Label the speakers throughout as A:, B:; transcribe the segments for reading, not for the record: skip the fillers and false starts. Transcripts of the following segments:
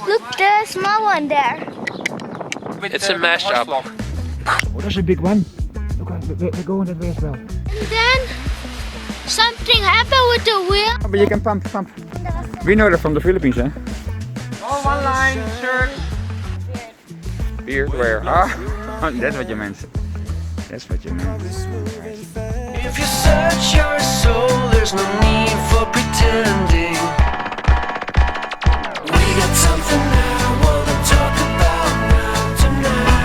A: Look, the small one there.
B: It's a mashup.
C: Oh, that's a big one. Look, we're going that way as well.
A: And then something happened with the wheel.
C: But you can pump. We know that from the Philippines, eh?
B: Oh, one line, shirt.
C: Beard wear. Ah, that's what you meant. That's what you meant.
D: If you search your soul, there's no need for pretending. We got something I wanna talk about now tonight.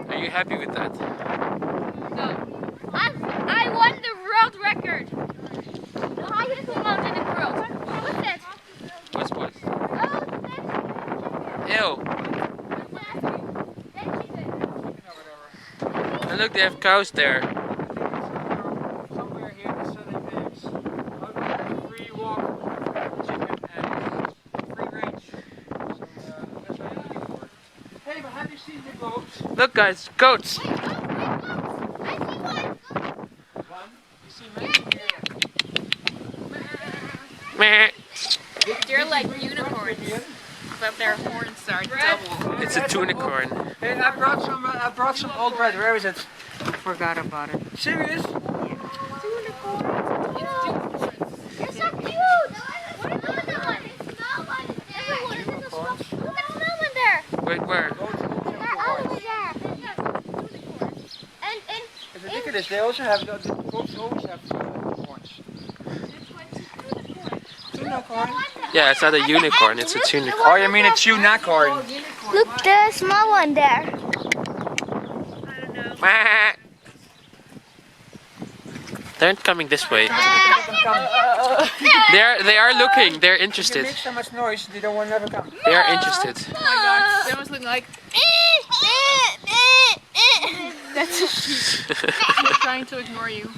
B: Are you happy with that?
A: No. I won the world record. The highest mountain in the world. What's that?
B: What's what?
A: Oh,
B: Ew. And look, they have cows there.
C: Somewhere here the southern Alps. Free walk, chicken and free range. So that's what I'm looking for. Hey, but have you seen the goats?
B: Look, guys, goats.
A: I see one.
C: One. You see many
B: Meh.
E: They're like unicorns, but their horns are double.
B: It's a tunicorn.
C: Hey, I brought some old bread. Where is it?
E: Forgot about it.
C: Serious?
A: You're so cute. What is the other one? The small one is there. Look at the small one there.
B: Wait, where?
A: They're over there. And
C: It's ridiculous. They also have the goats always have horns. Unicorn.
B: Yeah, it's not a unicorn, it's a tunicorn.
C: Oh, you mean a unicorn?
A: look, the small one there.
B: Meh. They're coming this way. They are looking. They're
C: If you
B: interested.
C: make so much noise, they don't want to never come.
B: They are interested.
E: Oh my god, they almost look like that's a sheep. She's trying to ignore you.
C: You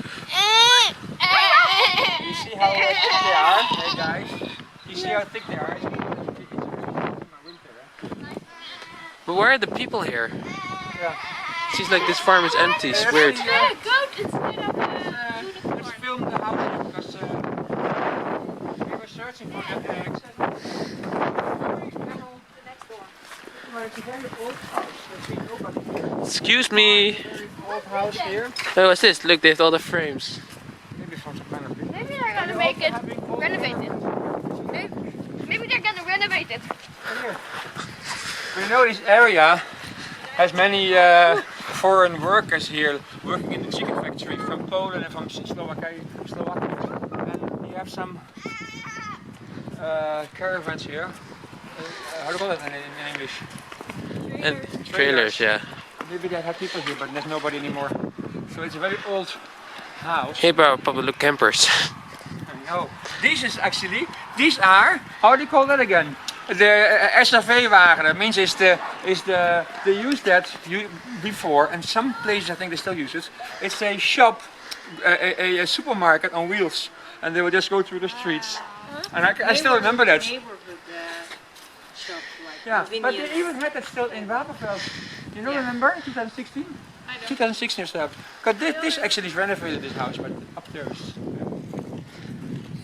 C: see how thick they are? Hey guys, you see how thick they are?
B: But where are the people here?
C: Yeah.
B: Seems like this farm is empty. It's weird.
E: A goat instead of
C: Let's film the house because we were searching for the eggs. Well, it's a very old house. There's nobody.
B: Excuse me.
C: Very old house here.
B: Oh, what's this? Look, they have all the frames.
C: Maybe from some kind of building.
A: Maybe they're gonna make it renovated. Maybe they're gonna renovate it.
C: Here. We know this area has many foreign workers here working in the chicken factory from Poland and from Slovakia. And you have some caravans here. How do you call it in English?
B: And trailers, yeah.
C: Maybe they have people here, but there's nobody anymore. So it's a very old house.
B: Hey, bro, probably campers.
C: No, these are, how do you call that again? The SRV-wagen. That means they used that before, and some places I think they still use it. It's a shop, a supermarket on wheels, and they will just go through the streets. And I still remember that. Yeah, but they even had that still in Wapenveld. You know, remember 2016?
E: I don't.
C: 2016 or stuff. Because this actually is renovated, this house, but up there is.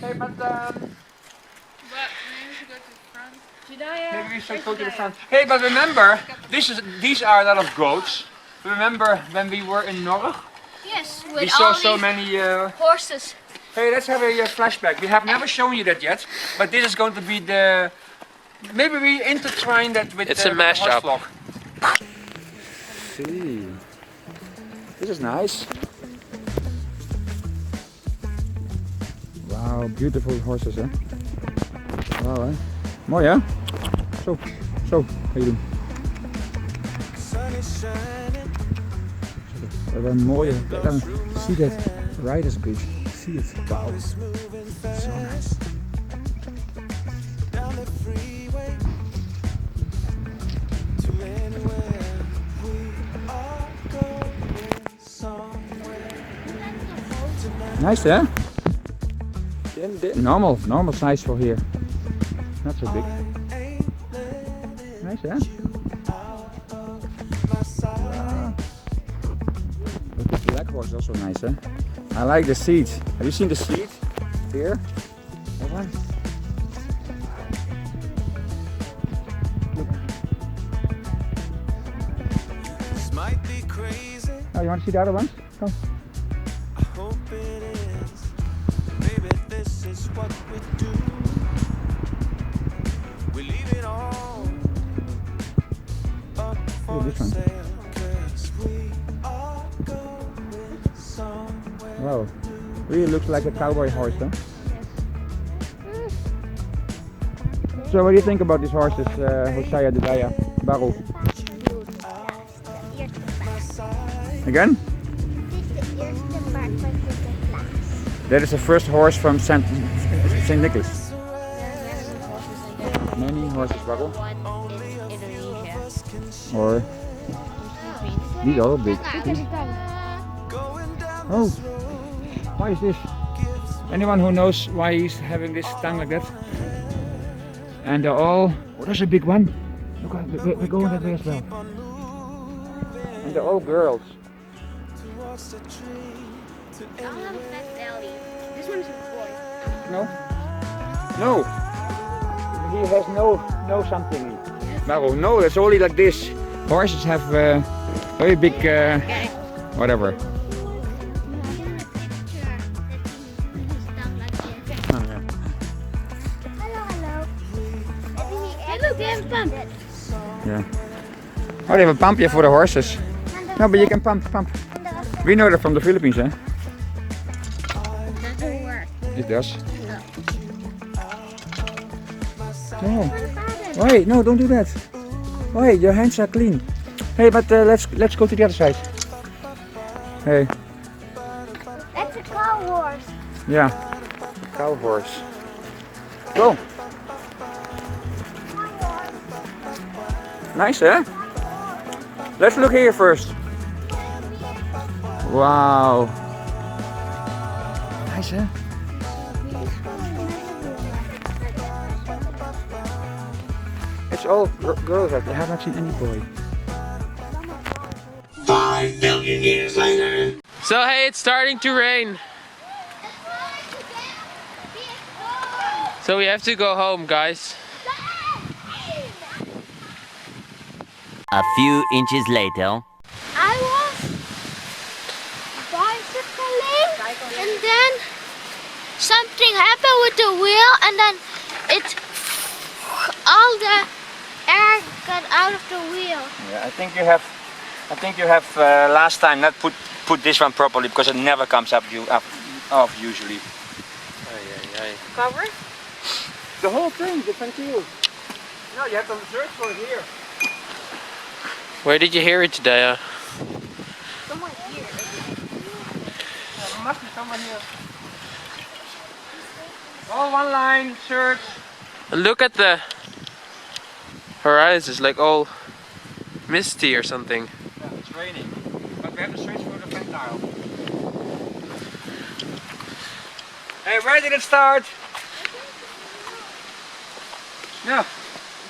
C: Okay, but
E: But maybe we should go to the front.
C: maybe we should go to the front. Hey, but remember, these are a lot of goats. Remember when we were in Norg?
A: Yes,
C: We
A: with
C: saw
A: all
C: so
A: these
C: many.
A: horses.
C: Hey, let's have a flashback. We have never shown you that yet, but this is going to be the. Maybe we intertwine that with
B: It's a
C: with the
B: mashup.
C: horse vlog. See, this is nice. Wow, beautiful horses, hè? Wow, hè? Mooi, hè? Zo, ga je doen. We hebben een mooie, kijk dan, zie dat, Riders Beach, zie het, wauw, zo nice. Nice, hè? Normal size for here. Not so big. Nice, hè? Black horse is also nice, huh? I like the seat. Have you seen the seat? Here? That one? Look.
D: This might be crazy.
C: Oh, you want to see the other ones? Come.
D: I hope it is. Maybe this is what we do. We leave it all up
C: Look at
D: for
C: this one.
D: sale. 'Cause we are going somewhere.
C: Wow. Really looks like a cowboy horse, huh? So what do you think about these horses, Hosea, Dudaya, Baru? Again? That is the first horse from Saint Nicholas. Many horses, Baru. Or these are all big. Oh, why is this? Anyone who knows why he's having this tongue like that? And they're all. Oh, there's a big one. Look, we're going that way as well. And they're all girls.
A: This one's a boy.
C: No? No! He has no something. No, it's only like this. Horses have very big, whatever. Oh, yeah.
A: Hey, look, they have a pump.
C: Yeah. Oh, they have a pump here for the horses. No, but you can pump. We know that from the Philippines, eh?
A: Doesn't work.
C: It does. No. Wait, no, don't do that. Wait, your hands are clean. Hey, but let's go to the other side. Hey.
A: That's a cow horse.
C: Yeah. Cow horse. Go. Nice, eh? Let's look here first. Wow. Nice, eh? It's all girls. I have not seen any boy.
F: 5 billion years later.
B: So hey, it's starting to rain. So we have to go home, guys.
G: A few inches later.
A: I was bicycling and then something happened with the wheel and then all the air got out of the wheel.
C: Yeah, I think you have last time not put this one properly because it never comes up off usually.
E: Cover?
C: The whole thing, the ventiel. No, you have to search for it here.
B: Where did you hear it today?
E: Someone here.
C: There must be someone here. All one line, search.
B: Look at the horizon, it's like all misty or something.
C: Yeah, it's raining. But we have to search for the ventile. Hey, where did it start? No,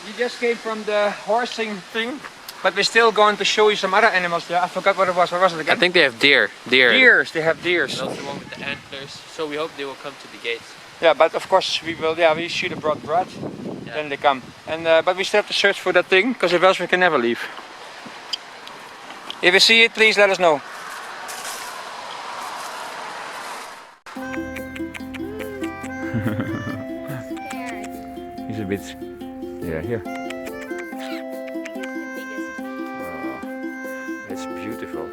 C: you just came from the horsing thing, but we're still going to show you some other animals there. I forgot what it was. What was it again?
B: I think they have deer.
C: Deers. They have deers.
B: And also the one with the antlers. So we hope they will come to the gates.
C: Yeah, but of course we will. Yeah, we should have brought bread.
B: Yeah.
C: Then they come. And but we still have to search for that thing, because if else we can never leave. If you see it, please let us know. He's a bit. Yeah, here. Oh, it's beautiful.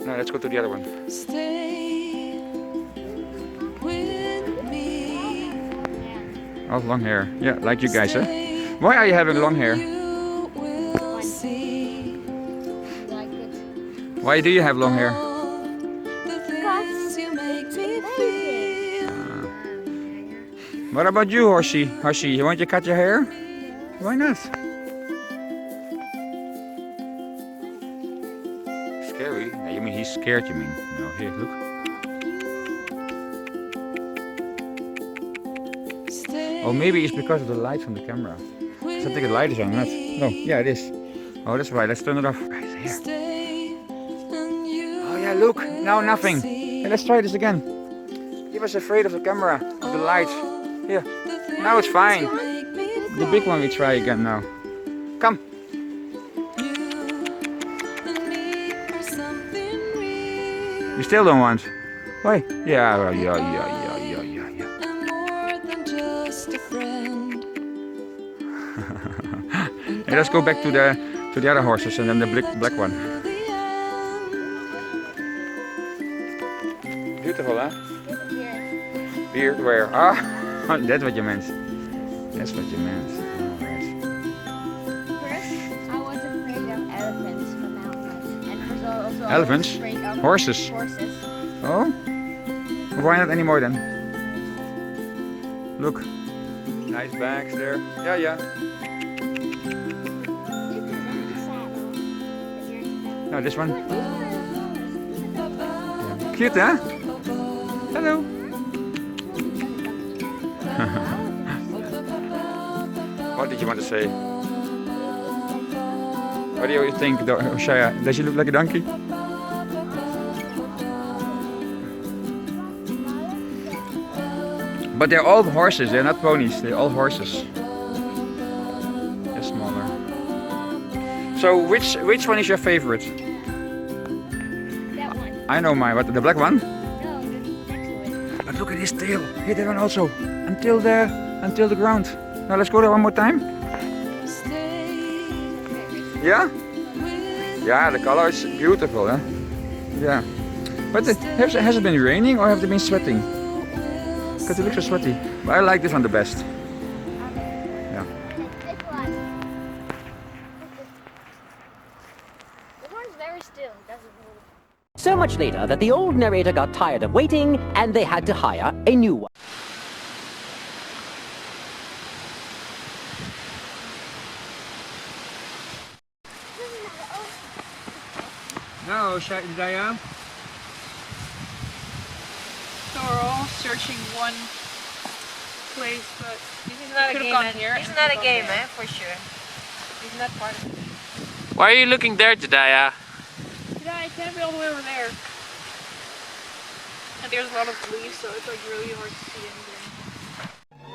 C: Now let's go to the other one.
D: Stay with me.
C: Oh, long hair. Yeah, like you guys, huh? Why are you having long hair?
D: You will see
C: Why do you have long hair?
D: the things you make me feel.
C: What about you, Horsey? Horsey, you want to cut your hair? Why not? Scary? Yeah, you mean he's scared, you mean? No, here, look.
D: Stay
C: Oh, maybe it's because of the light from the camera. I think the light is on, not? No, yeah, it is. Oh, that's why. Let's turn it off. Right here.
D: Stay and you
C: Oh, yeah, look, now nothing. Hey, let's try this again. He was afraid of the camera, of the light. Here, now it's fine. The big one we try again now. Come. You still don't want? Why? Yeah. Hey, let's go back to the other horses and then the black one. Beautiful, huh? Beard where? Ah, that's what you meant. That's what you meant.
A: First, I was afraid of elephants for mountains. And first also
C: Elephants?
A: I was afraid of
C: Horses?
A: Horses.
C: Oh? Why not anymore then? Look. Nice bags there. Yeah. No, this one. Yeah. Cute, huh? Hello. What did you want to say? What do you think, Shaya? Does she look like a donkey? But they're all horses, they're not ponies, they're all horses. They're smaller. So which one is your favorite?
A: That one.
C: I know mine, what, the black one?
A: No, the next one.
C: But look at his tail, here that one also. Until the ground. Now let's go there one more time. Yeah? Yeah, the color is beautiful, huh? Yeah. But has it been raining or have they been sweating? Because it looks so sweaty. But I like this one the best. Yeah.
A: This one. This one's very still. It doesn't move.
H: So much later that the old narrator got tired of waiting and they had to hire a new one.
C: Now, Shaya.
E: So we're all searching one place, but
I: This is not a
E: could've
I: game.
E: gone here
I: This is
E: and
I: not a
E: gone
I: game,
E: there.
I: for sure. It's not part of it.
B: Why are you looking there, Jediah?
E: yeah, I can't be all the way over there. And there's a lot of leaves, so it's like really hard to see anything.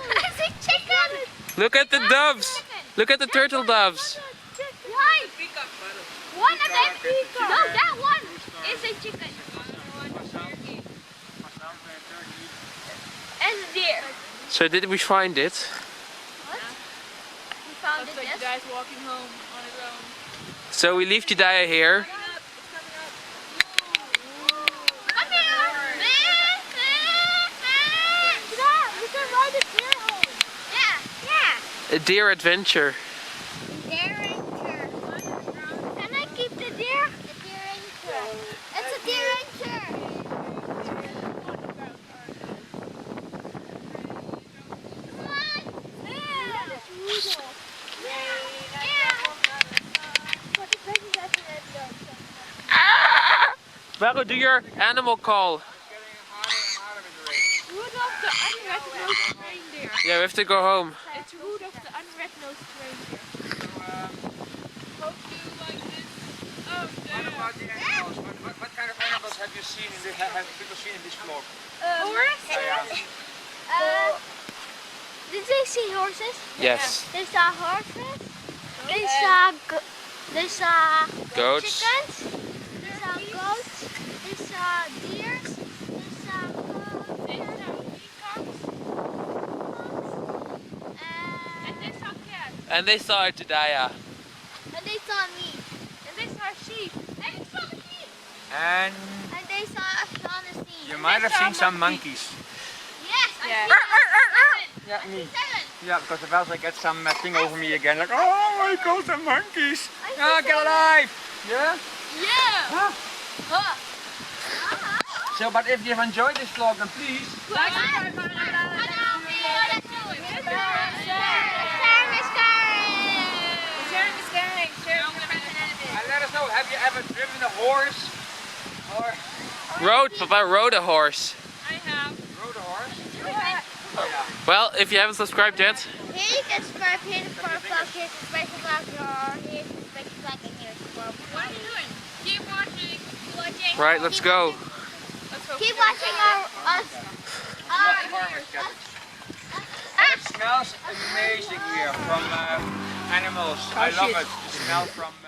A: I see chicken!
B: Look at the doves! Look at the turtle doves!
A: One of them. No, that one is a chicken. And a deer.
B: So did we find it?
A: What? We found
E: Looks
A: it,
E: like
A: yes.
E: the guy's walking home on his own.
B: So we leave Jediah here.
A: Come here! Dad, we can ride a deer home. Yeah.
B: A deer adventure.
A: Deer anchor. Can I keep the deer? The deer anchor. It's a deer anchor.
B: Marco, do your animal call.
E: Rudolph the unred-nosed reindeer.
B: Yeah, we have to go home.
E: It's Rudolph the unred-nosed reindeer. Hope you like this. Oh,
C: What about the animals? What kind of animals have you seen have people seen in this vlog?
A: Horses. Did they see horses?
B: Yes.
A: They saw horses. They saw
B: Goats.
A: chickens. They saw goats. They saw deer. They saw peacocks.
E: And they saw cats.
B: And they saw Jediah.
A: And they saw me.
E: And they saw sheep.
A: And they saw sheep.
C: And
A: And they saw Shaughnessy.
C: you might have seen some monkeys.
A: Yes, I
E: Yeah.
A: see them.
C: Yeah, me.
A: 7.
C: Yeah, because if else I get some thing over me again, like, oh my god, some monkeys.
A: I see
C: Ah, get
A: some.
C: alive. Yeah?
A: Yeah.
C: Huh?
A: Huh.
C: So, but if you've enjoyed this vlog, then please.
A: Like,
C: And let us know, have you ever driven a horse? Or
B: Papa rode a horse.
E: I have.
C: rode a horse?
B: Well, if you haven't subscribed yet,
A: Hit subscribe, hit the bell, hit the special bell, hit the special bell, and here's the bell.
E: What are you doing? Keep watching.
B: Right, let's go.
A: Keep watching us.
C: It smells amazing here from animals. I love it. The smell from